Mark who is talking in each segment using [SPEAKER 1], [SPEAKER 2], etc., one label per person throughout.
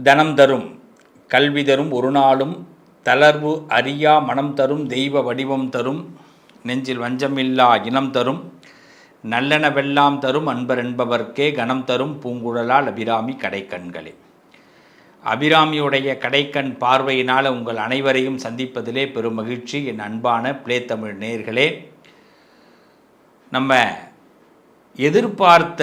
[SPEAKER 1] தனம் தரும் கல்வி தரும் ஒரு நாளும் தளர்வு அறியா மனம் தரும் தெய்வ வடிவம் தரும் நெஞ்சில் வஞ்சமில்லா இனம் தரும் நல்லனவெல்லாம் தரும் அன்பர் என்பவர்க்கே கணம் தரும் பூங்குழலால் அபிராமி கடைக்கண்களே. அபிராமியுடைய கடைக்கண் பார்வையினால் உங்கள் அனைவரையும் சந்திப்பதிலே பெரும் மகிழ்ச்சி. என் அன்பான பிளே தமிழ் நேயர்களே, நம்ம எதிர்பார்த்த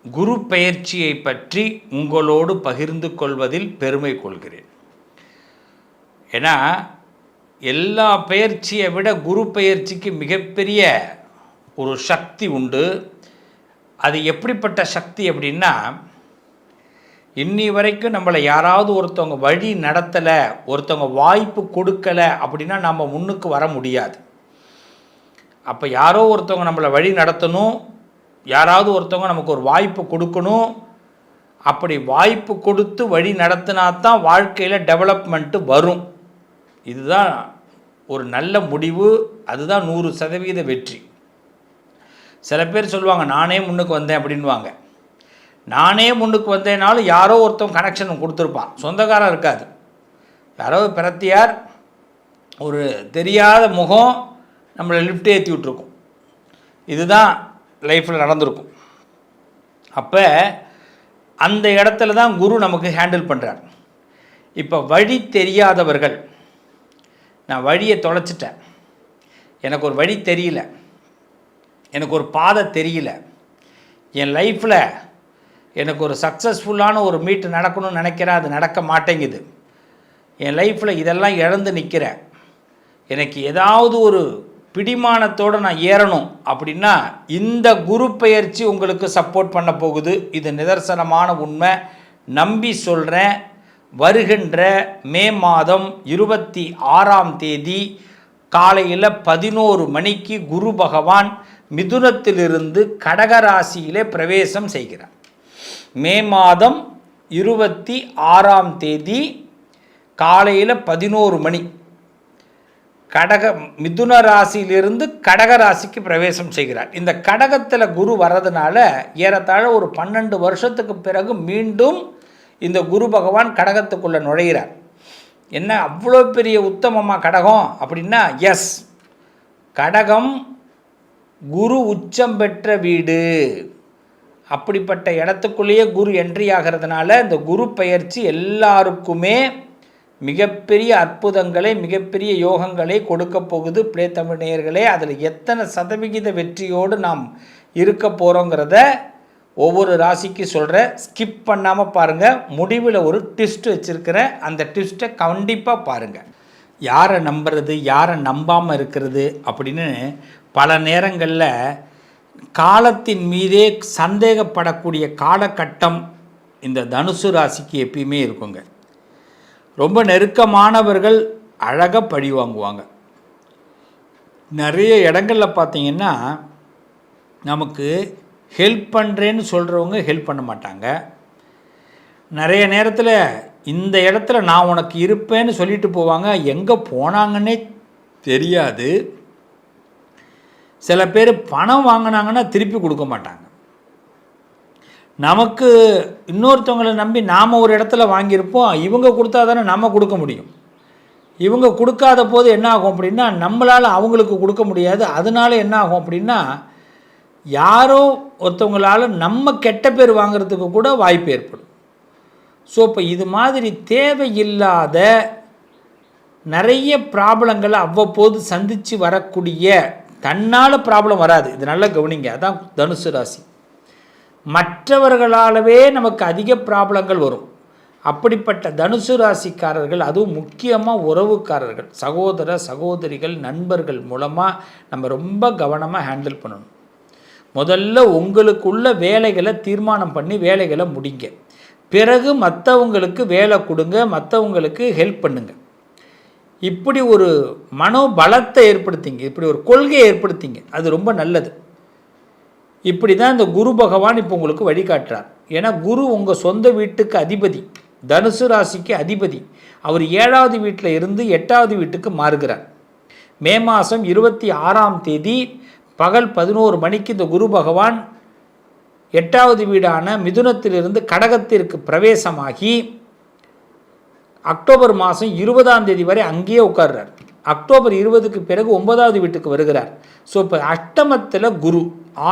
[SPEAKER 1] குரு பெயர்ச்சியை பற்றி உங்களோடு பகிர்ந்து கொள்வதில் பெருமை கொள்கிறேன். ஏன்னா எல்லா பெயர்ச்சியை விட குரு பெயர்ச்சிக்கு மிகப்பெரிய ஒரு சக்தி உண்டு. அது எப்படிப்பட்ட சக்தி அப்படின்னா, இன்னி வரைக்கும் நம்மளை யாராவது ஒருத்தவங்க வழி நடத்தலை, ஒருத்தவங்க வாய்ப்பு கொடுக்கலை அப்படின்னா நம்ம முன்னுக்கு வர முடியாது. அப்போ யாரோ ஒருத்தவங்க நம்மளை வழி நடத்தணும், யாராவது ஒருத்தவங்க நமக்கு ஒரு வாய்ப்பு கொடுக்கணும். அப்படி வாய்ப்பு கொடுத்து வழி நடத்தினா தான் வாழ்க்கையில் டெவலப்மெண்ட்டு வரும். இதுதான் ஒரு நல்ல முடிவு, அதுதான் 100% வெற்றி. சில பேர் சொல்லுவாங்க நானே முன்னுக்கு வந்தேன் அப்படின்வாங்க. நானே முன்னுக்கு வந்தேனாலும் யாரோ ஒருத்தவங்க கனெக்ஷன் கொடுத்துருப்பான், சொந்தக்காரன் இருக்காது. யாரோ பிரத்தியார் ஒரு தெரியாத முகம் நம்மளை லிஃப்ட் ஏற்றி விட்டுருக்கும். இதுதான் லைஃப்பில் நடந்திருக்கும். அப்போ அந்த இடத்துல தான் குரு நமக்கு ஹேண்டில் பண்ணுறார். இப்போ வழி தெரியாதவர்கள், நான் வழியை தொலைச்சிட்டேன், எனக்கு ஒரு வழி தெரியல, எனக்கு ஒரு பாதை தெரியல, என் லைஃப்பில் எனக்கு ஒரு சக்ஸஸ்ஃபுல்லான ஒரு மீட் நடக்கணும்னு நினைக்கிறேன், அது நடக்க மாட்டேங்குது, என் லைஃப்பில் இதெல்லாம் இழந்து நிற்கிறேன், எனக்கு ஏதாவது ஒரு பிடிமானத்தோடு நான் ஏறணும் அப்படின்னா இந்த குரு பெயர்ச்சி உங்களுக்கு சப்போர்ட் பண்ண போகுது. இது நிதர்சனமான உண்மை, நம்பி சொல்கிறேன். வருகின்ற மே மாதம் 26ஆம் தேதி காலையில் 11 மணிக்கு குரு பகவான் மிதுனத்திலிருந்து கடகராசியிலே பிரவேசம் செய்கிறார். மே மாதம் 26ஆம் தேதி காலையில் 11 மணி மிதுன ராசியிலிருந்து கடகராசிக்கு பிரவேசம் செய்கிறார். இந்த கடகத்தில் குரு வர்றதுனால ஏறத்தாழ ஒரு 12 வருஷத்துக்கு பிறகு மீண்டும் இந்த குரு பகவான் கடகத்துக்குள்ளே நுழைகிறார். என்ன அவ்வளோ பெரிய உத்தமமாக கடகம் அப்படின்னா, எஸ், கடகம் குரு உச்சம் பெற்ற வீடு. அப்படிப்பட்ட இடத்துக்குள்ளேயே குரு என்ட்ரி ஆகிறதுனால இந்த குரு பெயர்ச்சி எல்லாருக்குமே மிகப்பெரிய அற்புதங்களை, மிகப்பெரிய யோகங்களை கொடுக்க போகுது. பிளே தமிழ் நேயர்களே, அதில் எத்தனை சதவிகித வெற்றியோடு நாம் இருக்க போகிறோங்கிறத ஒவ்வொரு ராசிக்கு சொல்கிறேன். ஸ்கிப் பண்ணாமல் பாருங்கள். முடிவில் ஒரு ட்விஸ்ட் வச்சுருக்கிறேன், அந்த ட்விஸ்ட்டை கண்டிப்பாக பாருங்கள். யாரை நம்புறது, யாரை நம்பாமல் இருக்கிறது அப்படின்னு பல நேரங்களில் காலத்தின் மீதே சந்தேகப்படக்கூடிய காலகட்டம் இந்த தனுசு ராசிக்கு எப்பயுமே இருக்குங்க. ரொம்ப நெருக்கமானவர்கள் அழகாக பழி வாங்குவாங்க. நிறைய இடங்களில் பார்த்திங்கன்னா நமக்கு ஹெல்ப் பண்ணுறேன்னு சொல்கிறவங்க ஹெல்ப் பண்ண மாட்டாங்க. நிறைய நேரத்தில் இந்த இடத்துல நான் உனக்கு இருப்பேன்னு சொல்லிட்டு போவாங்க, எங்கே போனாங்கன்னே தெரியாது. சில பேர் பணம் வாங்கினாங்கன்னா திருப்பி கொடுக்க மாட்டாங்க. நமக்கு இன்னொருத்தவங்களை நம்பி நாம் ஒரு இடத்துல வாங்கியிருப்போம், இவங்க கொடுத்தா தானே நம்ம கொடுக்க முடியும். இவங்க கொடுக்காத போது என்ன ஆகும் அப்படின்னா நம்மளால் அவங்களுக்கு கொடுக்க முடியாது. அதனால என்ன ஆகும் அப்படின்னா யாரோ ஒருத்தவங்களால் நம்ம கெட்ட பேர் வாங்கிறதுக்கு கூட வாய்ப்பு ஏற்படும். ஸோ இப்போ இது மாதிரி தேவையில்லாத நிறைய ப்ராப்ளங்களை அவ்வப்போது சந்தித்து வரக்கூடிய, தன்னால் ப்ராப்ளம் வராது, இது நல்லா கவனிங்க. அதான் தனுசு ராசி. மற்றவர்களாலவே நமக்கு அதிக ப்ராப்ளங்கள் வரும். அப்படிப்பட்ட தனுசு ராசிக்காரர்கள், அதுவும் முக்கியமாக உறவுக்காரர்கள், சகோதர சகோதரிகள், நண்பர்கள் மூலமாக நம்ம ரொம்ப கவனமாக ஹேண்டில் பண்ணணும். முதல்ல உங்களுக்குள்ள வேலைகளை தீர்மானம் பண்ணி வேலைகளை முடிங்க. பிறகு மற்றவங்களுக்கு வேலை கொடுங்க, மற்றவங்களுக்கு ஹெல்ப் பண்ணுங்க. இப்படி ஒரு மனோபலத்தை ஏற்படுத்திங்க, இப்படி ஒரு கொள்கையை ஏற்படுத்திங்க, அது ரொம்ப நல்லது. இப்படி தான் இந்த குரு பகவான் இப்போ உங்களுக்கு வழிகாட்டுறார். ஏன்னா குரு உங்கள் சொந்த வீட்டுக்கு அதிபதி, தனுசு ராசிக்கு அதிபதி. அவர் 7வது வீட்டில் இருந்து 8வது வீட்டுக்கு மாறுகிறார். மே மாதம் 26ஆம் தேதி பகல் 11 மணிக்கு இந்த குரு பகவான் 8வது வீடான மிதுனத்திலிருந்து கடகத்திற்கு பிரவேசமாகி அக்டோபர் மாதம் 20ஆம் தேதி வரை அங்கேயே உட்கார்றார். அக்டோபர் 20க்கு பிறகு 9வது வீட்டுக்கு வருகிறார். ஸோ இப்போ அஷ்டமத்தில் குரு,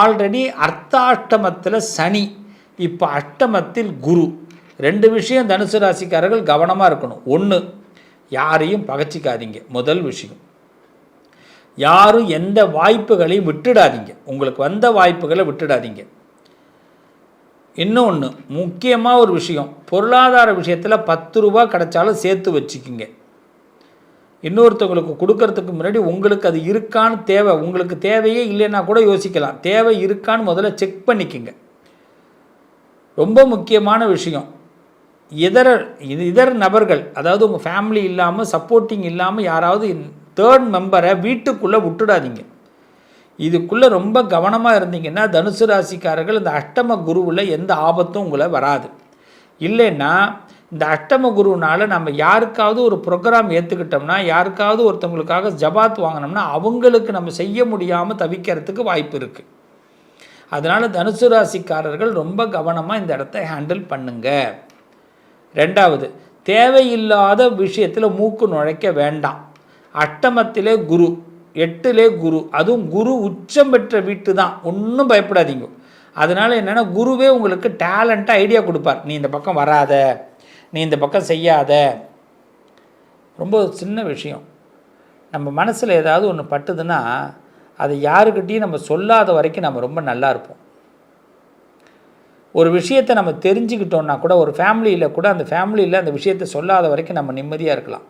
[SPEAKER 1] ஆல்ரெடி அர்த்தாஷ்டமத்தில் சனி, இப்போ அஷ்டமத்தில் குரு. 2 விஷயம் தனுசு ராசிக்காரர்கள் கவனமாக இருக்கணும். 1, யாரையும் பகச்சிக்காதீங்க. முதல் விஷயம், யாரும் எந்த வாய்ப்புகளையும் விட்டுடாதீங்க. உங்களுக்கு வந்த வாய்ப்புகளை விட்டுடாதீங்க. இன்னொன்று முக்கியமாக ஒரு விஷயம், பொருளாதார விஷயத்தில் 10 ரூபா கிடைச்சாலும் சேர்த்து வச்சுக்கிங்க. இன்னொருத்தவங்களுக்கு கொடுக்கறதுக்கு முன்னாடி உங்களுக்கு அது இருக்கான்னு தேவை, உங்களுக்கு தேவையே இல்லைன்னா கூட யோசிக்கலாம். தேவை இருக்கான்னு முதல்ல செக் பண்ணிக்கோங்க. ரொம்ப முக்கியமான விஷயம், இதர நபர்கள், அதாவது உங்கள் ஃபேமிலி இல்லாமல், சப்போர்ட்டிங் இல்லாமல் யாராவது 3rd மெம்பரை வீட்டுக்குள்ளே விட்டுடாதீங்க. இதுக்குள்ளே ரொம்ப கவனமாக இருந்தீங்கன்னா தனுசு ராசிக்காரர்கள் இந்த அஷ்டம குருவில் எந்த ஆபத்தும் உங்களை வராது. இல்லைன்னா இந்த அஷ்டம குருனால் நம்ம யாருக்காவது ஒரு ப்ரோக்ராம் ஏற்றுக்கிட்டோம்னா, யாருக்காவது ஒருத்தவங்களுக்காக ஜபாத் வாங்கினோம்னா அவங்களுக்கு நம்ம செய்ய முடியாமல் தவிக்கிறதுக்கு வாய்ப்பு இருக்குது. அதனால் தனுசு ராசிக்காரர்கள் ரொம்ப கவனமாக இந்த இடத்த ஹேண்டில் பண்ணுங்க. 2வது, தேவையில்லாத விஷயத்தில் மூக்கு நுழைக்க வேண்டாம். அஷ்டமத்திலே குரு, 8லே குரு, அதுவும் குரு உச்சம் பெற்ற வீட்டு தான், ஒன்றும் பயப்படாதீங்க. அதனால் என்னென்னா குருவே உங்களுக்கு டேலண்ட்டாக ஐடியா கொடுப்பார். நீ இந்த பக்கம் வராத, நீ இந்த பக்கம் செய்யாத. ரொம்ப சின்ன விஷயம், நம்ம மனசில் ஏதாவது ஒன்று பட்டுதுன்னா அதை யாருக்கிட்டையும் நம்ம சொல்லாத வரைக்கும் நம்ம ரொம்ப நல்லா இருப்போம். ஒரு விஷயத்தை நம்ம தெரிஞ்சுக்கிட்டோன்னா கூட, ஒரு ஃபேமிலியில் கூட அந்த ஃபேமிலியில் அந்த விஷயத்தை சொல்லாத வரைக்கும் நம்ம நிம்மதியாக இருக்கலாம்.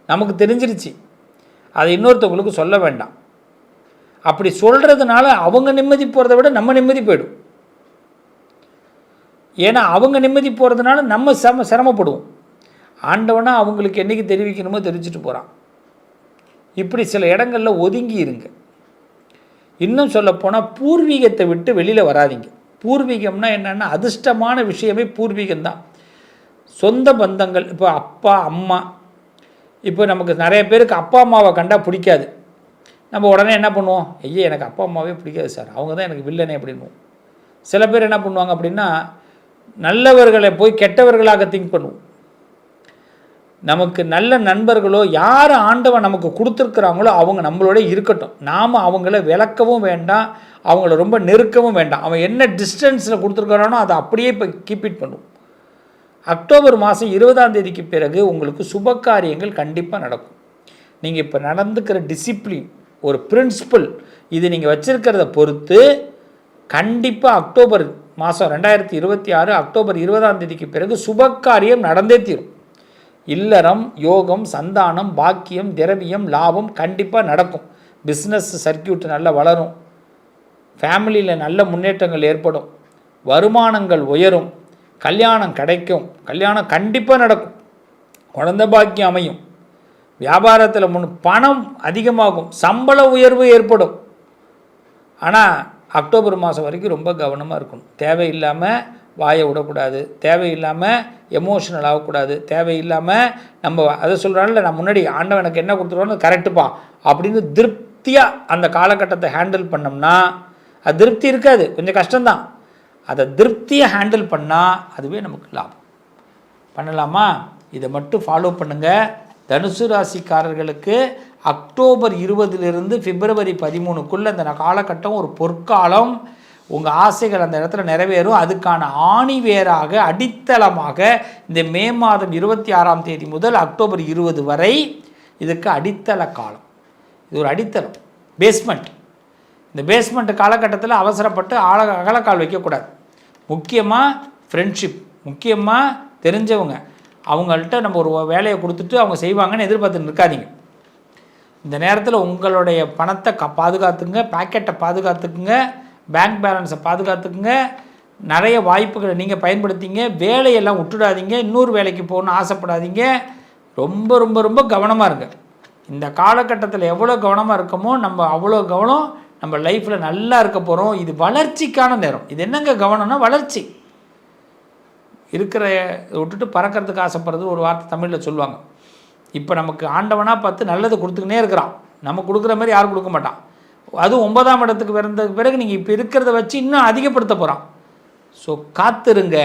[SPEAKER 1] நமக்கு தெரிஞ்சிருச்சு, அதை இன்னொருத்தவங்களுக்கு சொல்ல வேண்டாம். அப்படி சொல்கிறதுனால அவங்க நிம்மதி போகிறத விட நம்ம நிம்மதி போயிடும். ஏன்னா அவங்க நிம்மதி போகிறதுனால நம்ம சிரமப்படுவோம். ஆண்டவனா அவங்களுக்கு என்றைக்கு தெரிவிக்கணுமோ தெரிஞ்சுட்டு போகிறான். இப்படி சில இடங்களில் ஒதுங்கி இருங்க. இன்னும் சொல்லப்போனால் பூர்வீகத்தை விட்டு வெளியில் வராதிங்க. பூர்வீகம்னா என்னென்னா அதிர்ஷ்டமான விஷயமே பூர்வீகம்தான். சொந்த பந்தங்கள், இப்போ அப்பா அம்மா, இப்போ நமக்கு நிறைய பேருக்கு அப்பா அம்மாவை கண்டால் பிடிக்காது. நம்ம உடனே என்ன பண்ணுவோம், ஐயா எனக்கு அப்பா அம்மாவே பிடிக்காது சார், அவங்க தான் எனக்கு வில்லனே அப்படின்னுவோம். சில பேர் என்ன பண்ணுவாங்க அப்படின்னா, நல்லவர்களை போய் கெட்டவர்களாக திங்க் பண்ணுவோம். நமக்கு நல்ல நண்பர்களோ யார் ஆண்டவன் நமக்கு கொடுத்துருக்குறாங்களோ அவங்க நம்மளோட இருக்கட்டும். நாம் அவங்கள விளக்கவும் வேண்டாம், அவங்கள ரொம்ப நெருக்கவும் வேண்டாம். அவன் என்ன டிஸ்டன்ஸில் கொடுத்துருக்குறானோ அதை அப்படியே இப்போ கீப் இட் பண்ணுவோம். அக்டோபர் மாதம் 20ஆம் தேதிக்கு பிறகு உங்களுக்கு சுப காரியங்கள் கண்டிப்பாக நடக்கும். நீங்கள் இப்போ நடந்துக்கிற டிசிப்ளின், ஒரு பிரின்சிபல், இது நீங்கள் வச்சுருக்கிறத பொறுத்து கண்டிப்பாக அக்டோபர் மாதம் 2026 அக்டோபர் 20ஆம் தேதிக்கு பிறகு சுப காரியம் நடந்தே தீரும். இல்லறம், யோகம், சந்தானம், பாக்கியம், திரவியம், லாபம் கண்டிப்பாக நடக்கும். பிஸ்னஸ் சர்க்கியூட் நல்லா வளரும். ஃபேமிலியில் நல்ல முன்னேற்றங்கள் ஏற்படும். வருமானங்கள் உயரும். கல்யாணம் கிடைக்கும். கல்யாணம் கண்டிப்பாக நடக்கும். குழந்தை பாக்கியம் அமையும். வியாபாரத்தில் பணம் அதிகமாகும். சம்பள உயர்வு ஏற்படும். ஆனால் அக்டோபர் மாதம் வரைக்கும் ரொம்ப கவனமாக இருக்கணும். தேவையில்லாமல் வாயை விடக்கூடாது, தேவையில்லாமல் எமோஷனல் ஆகக்கூடாது, தேவையில்லாமல் நம்ம அதை சொல்கிறாங்கல்ல, நான் முன்னாடி ஆண்டவன் எனக்கு என்ன கொடுத்துருவானோ கரெக்டுப்பா அப்படின்னு திருப்தியாக அந்த காலகட்டத்தை ஹேண்டில் பண்ணோம்னா அது திருப்தி இருக்காது, கொஞ்சம் கஷ்டம்தான். அதை திருப்தியை ஹேண்டில் பண்ணால் அதுவே நமக்கு லாபம். பண்ணலாமா? இதை மட்டும் ஃபாலோ பண்ணுங்கள். தனுசு ராசிக்காரர்களுக்கு அக்டோபர் 20லிருந்து பிப்ரவரி 13க்குள்ளே இந்த காலகட்டம் ஒரு பொற்காலம். உங்கள் ஆசைகள் அந்த இடத்துல நிறைவேறும். அதுக்கான ஆணிவேராக, அடித்தளமாக இந்த மே மாதம் 26ஆம் தேதி முதல் அக்டோபர் 20 வரை இதுக்கு அடித்தள காலம். இது ஒரு அடித்தளம், பேஸ்மெண்ட். இந்த பேஸ்மெண்ட் காலகட்டத்தில் அவசரப்பட்டு அகலக்கால் வைக்கக்கூடாது. முக்கியமாக ஃப்ரெண்ட்ஷிப், முக்கியமாக தெரிஞ்சவங்க, அவங்கள்ட்ட நம்ம ஒரு வேலையை கொடுத்துட்டு அவங்க செய்வாங்கன்னு எதிர்பார்த்து நிற்காதீங்க. இந்த நேரத்தில் உங்களுடைய பணத்தை பாதுகாத்துக்குங்க, பாக்கெட்டை பாதுகாத்துக்குங்க, பேங்க் பேலன்ஸை பாதுகாத்துக்குங்க. நிறைய வாய்ப்புகளை நீங்கள் பயன்படுத்திங்க. வேலையெல்லாம் விட்டுடாதீங்க. இன்னொரு வேலைக்கு போகணுன்னு ஆசைப்படாதீங்க. ரொம்ப ரொம்ப ரொம்ப கவனமாக இருங்க. இந்த காலகட்டத்தில் எவ்வளோ கவனமாக இருக்கமோ நம்ம அவ்வளோ கவனம் நம்ம லைஃப்பில் நல்லா இருக்க போகிறோம். இது வளர்ச்சிக்கான நேரம். இது என்னங்க கவனம்னா வளர்ச்சி. இருக்கிற விட்டுட்டு பறக்கிறதுக்கு ஆசைப்படுறது ஒரு வார்த்தை தமிழில் சொல்லுவாங்க. இப்போ நமக்கு ஆண்டவனாக பார்த்து நல்லது கொடுத்துக்கினே இருக்கிறான். நம்ம கொடுக்குற மாதிரி யாரும் கொடுக்க மாட்டான். அதுவும் 9ஆம் இடத்துக்கு பிறந்ததுக்கு பிறகு நீங்கள் இப்போ இருக்கிறத வச்சு இன்னும் அதிகப்படுத்த போகிறான். ஸோ காத்துருங்க,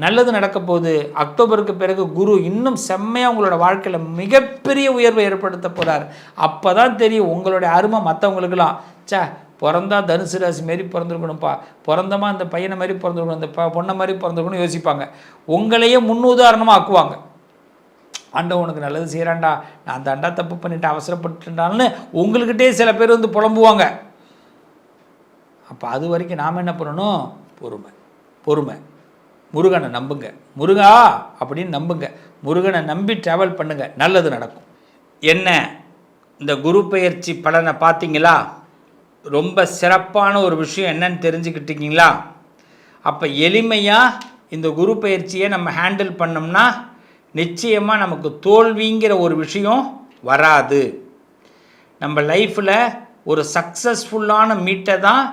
[SPEAKER 1] நல்லது நடக்க போகுது. அக்டோபருக்கு பிறகு குரு இன்னும் செம்மையாக உங்களோட வாழ்க்கையில் மிகப்பெரிய உயர்வை ஏற்படுத்த போகிறார். அப்போ தான் தெரியும் உங்களுடைய அருமை மற்றவங்களுக்கெல்லாம். பிறந்தா தனுசு ராசி மாரி பிறந்திருக்கணும்ப்பா, பிறந்தமா இந்த பையனை மாதிரி பிறந்திருக்கணும், இந்த பொண்ணை மாதிரி பிறந்திருக்கணும்னு யோசிப்பாங்க. உங்களையே முன்னுதாரணமாக ஆக்குவாங்க. ஆண்டவனுக்கு நல்லது செய்கிறான்டா, நான் தாண்டா தப்பு பண்ணிட்டு அவசரப்பட்டுட்டான்னு உங்கள்கிட்டே சில பேர் வந்து புலம்புவாங்க. அப்போ அது வரைக்கும் நாம் என்ன பண்ணணும்? பொறுமை பொறுமை. முருகனை நம்புங்க, முருகா அப்படின்னு நம்புங்க. முருகனை நம்பி ட்ராவல் பண்ணுங்கள், நல்லது நடக்கும். என்ன இந்த குரு பெயர்ச்சி பலனை பார்த்தீங்களா? ரொம்ப சிறப்பான ஒரு விஷயம் என்னன்னு தெரிஞ்சுக்கிட்டீங்களா? அப்போ எளிமையாக இந்த குரு பயிற்சியை நம்ம ஹேண்டில் பண்ணோம்னா நிச்சயமாக நமக்கு தோல்விங்கிற ஒரு விஷயம் வராது. நம்ம லைஃப்பில் ஒரு சக்ஸஸ்ஃபுல்லான மீட்டை தான்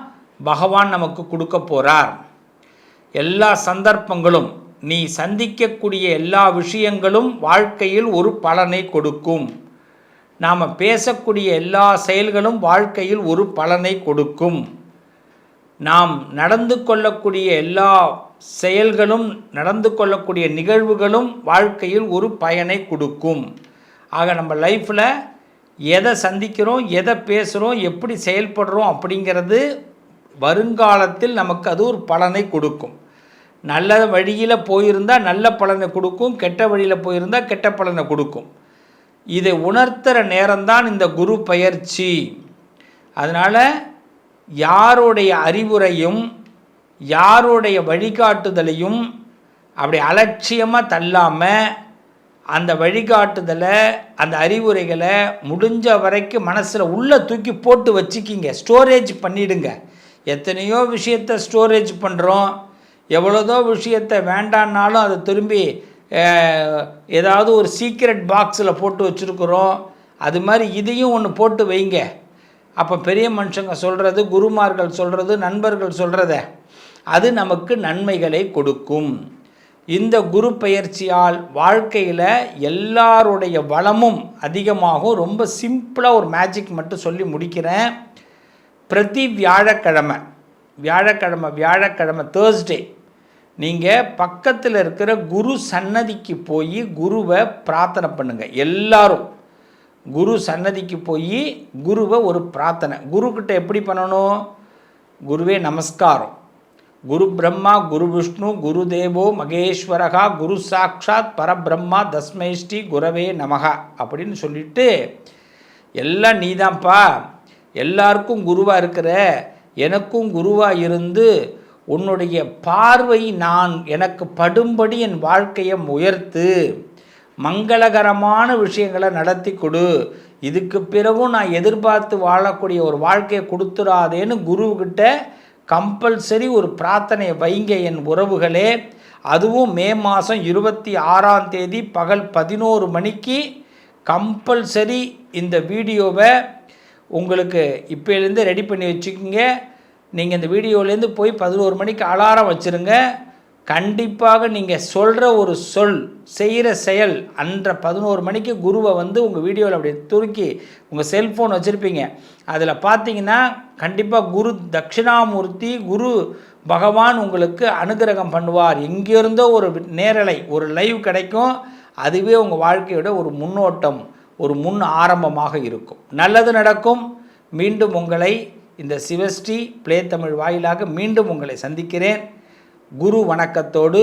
[SPEAKER 1] பகவான் நமக்கு கொடுக்க போகிறார். எல்லா சந்தர்ப்பங்களும், நீ சந்திக்கக்கூடிய எல்லா விஷயங்களும் வாழ்க்கையில் ஒரு பலனை கொடுக்கும். நாம் பேசக்கூடிய எல்லா செயல்களும் வாழ்க்கையில் ஒரு பலனை கொடுக்கும். நாம் நடந்து கொள்ளக்கூடிய எல்லா செயல்களும், நடந்து கொள்ளக்கூடிய நிகழ்வுகளும் வாழ்க்கையில் ஒரு பயனை கொடுக்கும். ஆக நம்ம லைஃப்பில் எதை சந்திக்கிறோம், எதை பேசுகிறோம், எப்படி செயல்படுறோம் அப்படிங்கிறது வருங்காலத்தில் நமக்கு அது ஒரு பலனை கொடுக்கும். நல்ல வழியில் போயிருந்தால் நல்ல பலனை கொடுக்கும், கெட்ட வழியில் போயிருந்தால் கெட்ட பலனை கொடுக்கும். இதை உணர்த்துகிற நேரம்தான் இந்த குரு பயிற்சி. அதனால் யாருடைய அறிவுரையும் யாருடைய வழிகாட்டுதலையும் அப்படி அலட்சியமாக தள்ளாமல் அந்த வழிகாட்டுதலை, அந்த அறிவுரைகளை முடிஞ்ச வரைக்கும் மனசில் உள்ளே தூக்கி போட்டு வச்சுக்கிங்க, ஸ்டோரேஜ் பண்ணிவிடுங்க. எத்தனையோ விஷயத்தை ஸ்டோரேஜ் பண்ணுறோம், எவ்வளோதோ விஷயத்தை வேண்டான்னாலும் அதை திரும்பி ஏதாவது ஒரு சீக்ரெட் பாக்ஸில் போட்டு வச்சுருக்குறோம். அது மாதிரி இதையும் ஒன்று போட்டு வைங்க. அப்போ பெரிய மனுஷங்க சொல்கிறது, குருமார்கள் சொல்கிறது, நண்பர்கள் சொல்கிறத அது நமக்கு நன்மைகளை கொடுக்கும். இந்த குரு பயிற்சியால் வாழ்க்கையில் எல்லாருடைய வளமும் அதிகமாகும். ரொம்ப சிம்பிளாக ஒரு மேஜிக் மட்டும் சொல்லி முடிக்கிறேன். பிரதி வியாழக்கிழமை தேர்ஸ்டே நீங்கள் பக்கத்தில் இருக்கிற குரு சன்னதிக்கு போய் குருவை பிரார்த்தனை பண்ணுங்கள். எல்லாரும் குரு சன்னதிக்கு போய் குருவை ஒரு பிரார்த்தனை. குருக்கிட்ட எப்படி பண்ணணும்? குருவே நமஸ்காரம், குரு பிரம்மா குரு விஷ்ணு குரு தேவோ மகேஸ்வரகா குரு சாட்சாத் பரபிரம்மா தஸ்மை ஸ்ரீ குரவே நமகா அப்படின்னு சொல்லிட்டு, எல்லாம் நீதான்ப்பா, எல்லாருக்கும் குருவாக இருக்கிற எனக்கும் குருவாக இருந்து உன்னுடைய பார்வை நான் எனக்கு படும்படி என் வாழ்க்கையை உயர்த்து, மங்களகரமான விஷயங்களை நடத்தி கொடு, இதுக்கு பிறகும் நான் எதிர்பார்த்து வாழக்கூடிய ஒரு வாழ்க்கையை கொடுத்துடாதேன்னு குருவுக்கிட்ட கம்பல்சரி ஒரு பிரார்த்தனையை வைங்க என் உறவுகளே. அதுவும் மே மாதம் 26ஆம் தேதி பகல் 11 மணிக்கு கம்பல்சரி இந்த வீடியோவை உங்களுக்கு இப்போலேருந்து ரெடி பண்ணி வச்சுக்கோங்க. நீங்கள் இந்த வீடியோலேருந்து போய் 11 மணிக்கு அலாரம் வச்சுருங்க. கண்டிப்பாக நீங்கள் சொல்கிற ஒரு சொல், செய்கிற செயல் அன்ற 11 மணிக்கு குருவை வந்து உங்கள் வீடியோவில் அப்படி துருக்கி உங்கள் செல்ஃபோன் வச்சுருப்பீங்க. அதில் பார்த்தீங்கன்னா கண்டிப்பாக குரு தட்சிணாமூர்த்தி குரு பகவான் உங்களுக்கு அனுகிரகம் பண்ணுவார். எங்கேருந்தோ ஒரு நேரலை, ஒரு லைவ் கிடைக்கும். அதுவே உங்கள் வாழ்க்கையோட ஒரு முன்னோட்டம், ஒரு முன் ஆரம்பமாக இருக்கும். நல்லது நடக்கும். மீண்டும் உங்களை இந்த சிவஸ்ரீ ப்ளே தமிழ் வாயிலாக மீண்டும் உங்களை சந்திக்கிறேன். குரு வணக்கத்தோடு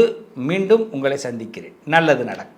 [SPEAKER 1] மீண்டும் உங்களை சந்திக்கிறேன். நல்லது நடக்கும்.